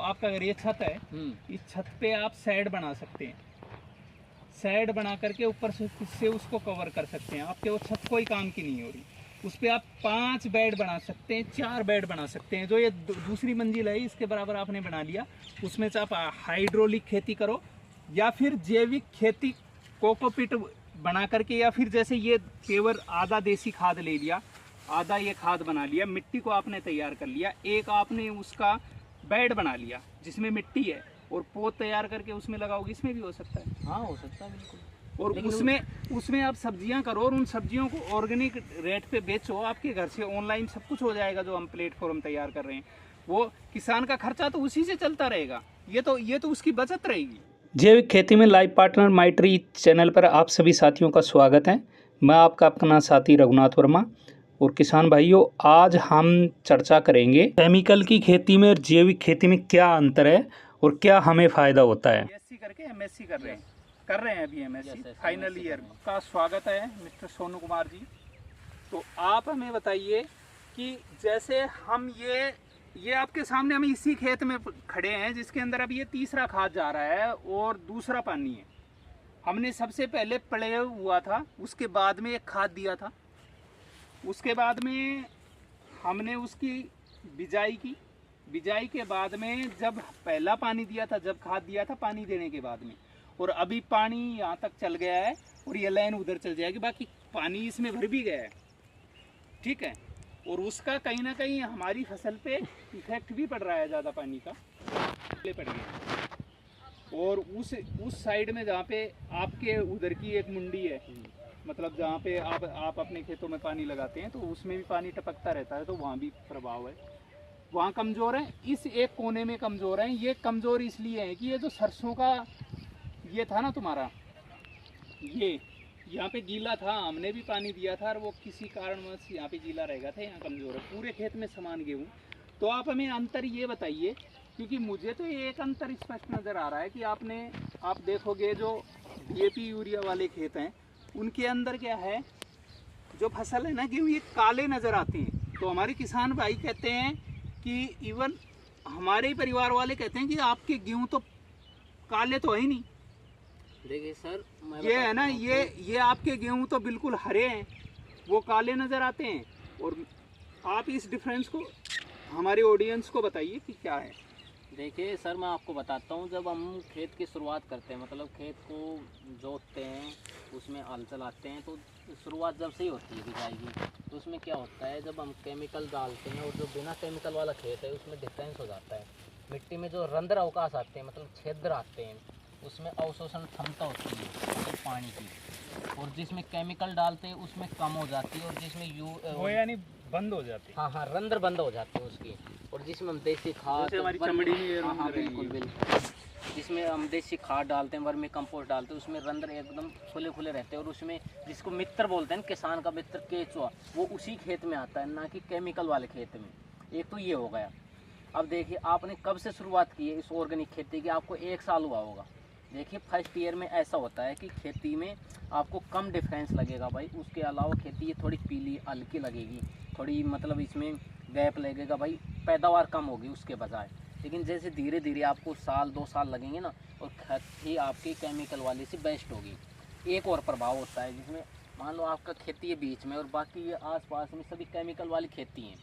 आपका अगर ये छत है, इस छत पे आप शेड बना सकते हैं। शेड बना करके ऊपर से उसको कवर कर सकते हैं। आपके वो छत कोई काम की नहीं हो रही। उस पर आप 5 बेड बना सकते हैं, 4 बेड बना सकते हैं। जो ये दूसरी मंजिल है इसके बराबर आपने बना लिया, उसमें से आप हाइड्रोलिक खेती करो या फिर जैविक खेती कोकोपीट बना करके, या फिर जैसे ये पेवर आधा देसी खाद ले लिया, आधा ये खाद बना लिया, मिट्टी को आपने तैयार कर लिया, एक आपने उसका बेड बना लिया जिसमें मिट्टी है और पोत तैयार करके उसमें लगाओगे, इसमें भी हो सकता है। हाँ हो सकता है बिल्कुल। और उसमें आप सब्जियां करो और उन सब्जियों को ऑर्गेनिक रेट पे बेचो। आपके घर से ऑनलाइन सब कुछ हो जाएगा। जो हम प्लेटफॉर्म तैयार कर रहे हैं वो किसान का खर्चा तो उसी से चलता रहेगा। ये तो उसकी बचत रहेगी। जैविक खेती में लाइव पार्टनर माइट्री चैनल पर आप सभी साथियों का स्वागत है। मैं आपका अपना साथी रघुनाथ वर्मा। और किसान भाइयों, आज हम चर्चा करेंगे केमिकल की खेती में और जैविक खेती में क्या अंतर है और क्या हमें फ़ायदा होता है। बीएससी करके एमएससी कर रहे हैं अभी एमएससी फाइनल ईयर का। स्वागत है मिस्टर सोनू कुमार जी। तो आप हमें बताइए कि जैसे हम ये आपके सामने हम इसी खेत में खड़े हैं जिसके अंदर अब ये तीसरा खाद जा रहा है और दूसरा पानी है। हमने सबसे पहले प्रयोग हुआ था, उसके बाद में एक खाद दिया था, उसके बाद में हमने उसकी बिजाई की, बिजाई के बाद में जब पहला पानी दिया था, जब खाद दिया था पानी देने के बाद में, और अभी पानी यहाँ तक चल गया है और ये लाइन उधर चल जाएगी, बाकी पानी इसमें भर भी गया है, ठीक है। और उसका कहीं ना कहीं हमारी फसल पे इफेक्ट भी पड़ रहा है, ज़्यादा पानी का पड़ गया। और उस साइड में जहाँ पे आपके उधर की एक मुंडी है, मतलब जहाँ पे आप अपने खेतों में पानी लगाते हैं तो उसमें भी पानी टपकता रहता है, तो वहाँ भी प्रभाव है। वहाँ कमज़ोर है, इस एक कोने में कमज़ोर है। ये कमज़ोर इसलिए है कि ये जो सरसों का ये था ना तुम्हारा, ये यहाँ पे गीला था, हमने भी पानी दिया था और वो किसी कारणवश यहाँ पे गीला रह गया था, यहाँ कमज़ोर है। पूरे खेत में समान गेहूँ। तो आप हमें अंतर ये बताइए, क्योंकि मुझे तो ये एक अंतर स्पष्ट नज़र आ रहा है कि आप देखोगे जो डीएपी यूरिया वाले खेत हैं उनके अंदर क्या है, जो फसल है ना गेहूँ, ये काले नज़र आते हैं। तो हमारे किसान भाई कहते हैं कि इवन हमारे ही परिवार वाले कहते हैं कि आपके गेहूँ तो काले तो है ही नहीं। देखिए सर, ये है ना, ये आपके गेहूँ तो बिल्कुल हरे हैं, वो काले नज़र आते हैं। और आप इस डिफरेंस को हमारे ऑडियंस को बताइए कि क्या है। देखिए सर, मैं आपको बताता हूँ। जब हम खेत की शुरुआत करते हैं, मतलब खेत को जोतते हैं, उसमें हल चलाते हैं, तो शुरुआत जब से ही होती है बिजाई की, तो उसमें क्या होता है, जब हम केमिकल डालते हैं और जो बिना केमिकल वाला खेत है उसमें डिफरेंस हो जाता है। मिट्टी में जो रंध्र अवकाश आते हैं, मतलब छिद्र आते हैं, उसमें अवशोषण क्षमता होती है पानी की, और जिसमें केमिकल डालते हैं उसमें कम हो जाती है, और जिसमें वो यानी बंद हो जाती है। हाँ, रंध्र बंद हो जाती है उसकी। और जिसमें हम देसी खाद, हमारी चमड़ी में हाँ बिल्कुल, जिसमें हम देसी खाद डालते हैं, वर्मी कंपोस्ट डालते हैं, उसमें रंध्र एकदम खुले खुले रहते हैं। और उसमें जिसको मित्र बोलते हैं, किसान का मित्र केचुआ, वो उसी खेत में आता है, ना कि केमिकल वाले खेत में। एक तो ये हो गया। अब देखिए, आपने कब से शुरुआत की है इस ऑर्गेनिक खेती की? आपको 1 साल हुआ होगा। देखिए, फर्स्ट ईयर में ऐसा होता है कि खेती में आपको कम डिफरेंस लगेगा भाई। उसके अलावा खेती ये थोड़ी पीली हल्की लगेगी, थोड़ी मतलब इसमें गैप लगेगा भाई, पैदावार कम होगी उसके बजाय। लेकिन जैसे धीरे धीरे आपको 1-2 साल लगेंगे ना, और खेती आपकी केमिकल वाली से बेस्ट होगी। एक और प्रभाव होता है, जिसमें मान लो आपका खेती है बीच में और बाकी ये आसपास में सभी केमिकल वाली खेती हैं।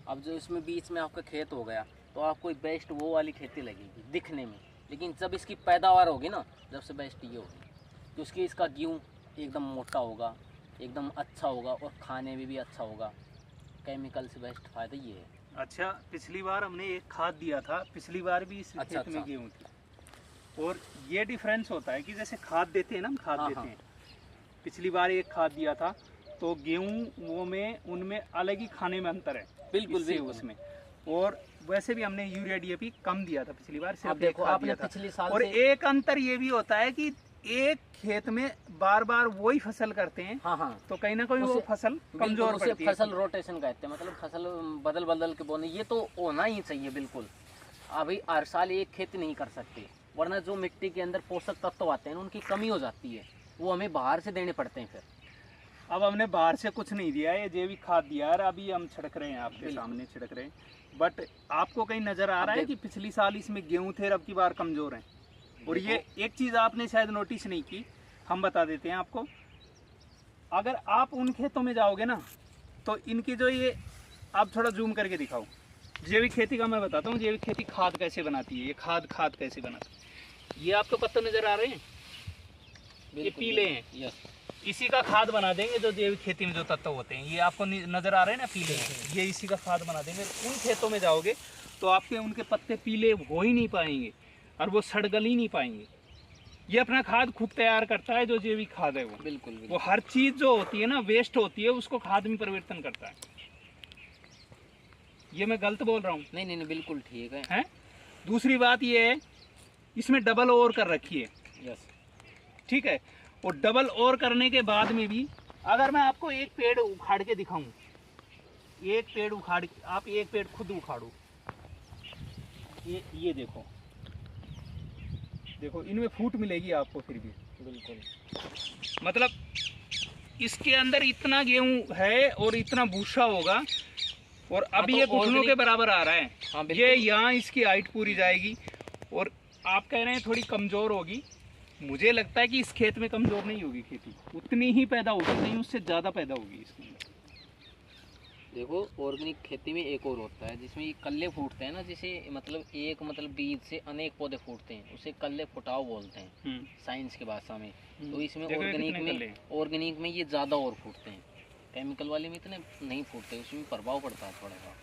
अब जो इसमें बीच में आपका खेत हो गया, तो आपको बेस्ट वो वाली खेती लगेगी दिखने में। लेकिन जब इसकी पैदावार होगी ना, जब से बेस्ट ये होगी, तो उसकी इसका गेहूँ एकदम मोटा होगा, एकदम अच्छा होगा, और खाने में भी अच्छा होगा। केमिकल से बेस्ट फायदा ये है। अच्छा, पिछली बार हमने एक खाद दिया था, पिछली बार भी इस खेत में गेहूँ थी। और ये डिफरेंस होता है कि जैसे खाद देते हैं ना, हम खाद देते हैं, पिछली बार एक खाद दिया था तो गेहूँ वो में उनमें अलग ही खाने में अंतर है बिल्कुल उसमें। और वैसे भी हमने यूरिया डीएपी कम दिया था पिछली बार, सिर्फ देखो आपने पिछले साल। और एक अंतर ये भी होता है कि एक खेत में बार बार वही फसल करते हैं। हाँ, तो कहीं ना कहीं वो फसल कमजोर पड़ती है। फसल रोटेशन कहते हैं, मतलब फसल बदल बदल के बोने, ये तो होना ही चाहिए बिल्कुल। अभी हर साल एक खेती नहीं कर सकते, वरना जो मिट्टी के अंदर पोषक तत्व आते हैं उनकी कमी हो जाती है, वो हमें बाहर से देने पड़ते हैं। फिर अब हमने बाहर से कुछ नहीं दिया है, ये जैविक खाद दिया है, अभी हम छिड़क रहे हैं, आपके सामने छिड़क रहे हैं। बट आपको कहीं नजर आ रहा है कि पिछली साल इसमें गेहूं थे और अब की बार कमजोर हैं? और ये एक चीज आपने शायद नोटिस नहीं की, हम बता देते हैं आपको। अगर आप उन खेतों में जाओगे ना तो इनकी जो ये, आप थोड़ा जूम करके दिखाओ। जैविक खेती का मैं बताता हूँ, जैविक खेती खाद कैसे बनाती है, ये खाद कैसे बनाती है। ये आपको पत्ते नजर आ रहे हैं, ये पीले हैं, यस, इसी का खाद बना देंगे जो जैविक खेती में जो तत्व होते हैं। ये आपको नजर आ रहे हैं ना पीले हैं, ये इसी का खाद बना देंगे। उन खेतों में जाओगे तो आपके उनके पत्ते पीले हो ही नहीं पाएंगे और वो सड़गल ही नहीं पाएंगे। ये अपना खाद खुद तैयार करता है, जो जैविक खाद है वो। बिल्कुल वो हर चीज जो होती है ना वेस्ट होती है, उसको खाद में परिवर्तन करता है। ये मैं गलत बोल रहा हूँ? नहीं, बिल्कुल ठीक है। हैं? दूसरी बात ये है, इसमें डबल ओवर कर रखी है। यस, ठीक है। और डबल ओवर करने के बाद में भी अगर मैं आपको एक पेड़ उखाड़ के दिखाऊं, एक पेड़ उखाड़, आप एक पेड़ खुद उखाड़ो, ये देखो, देखो इनमें फूट मिलेगी आपको फिर भी। बिल्कुल, मतलब इसके अंदर इतना गेहूं है और इतना भूसा होगा, और अभी तो ये घुटनों के बराबर आ रहा है। हाँ, ये यहाँ इसकी हाइट पूरी जाएगी। और आप कह रहे हैं थोड़ी कमजोर होगी, मुझे लगता है कि इस खेत में कमजोर नहीं होगी खेती, उतनी ही पैदा होगी, नहीं उससे ज़्यादा पैदा होगी इसमें। देखो ऑर्गेनिक खेती में एक और होता है जिसमें ये कल्ले फूटते हैं ना, जिसे मतलब एक मतलब बीज से अनेक पौधे फूटते हैं, उसे कल्ले फुटाव बोलते हैं साइंस की भाषा में। तो इसमें ऑर्गेनिक में ये ज़्यादा और फूटते हैं, केमिकल वाले में इतने नहीं फूटते, उसमें प्रभाव पड़ता है थोड़ा सा।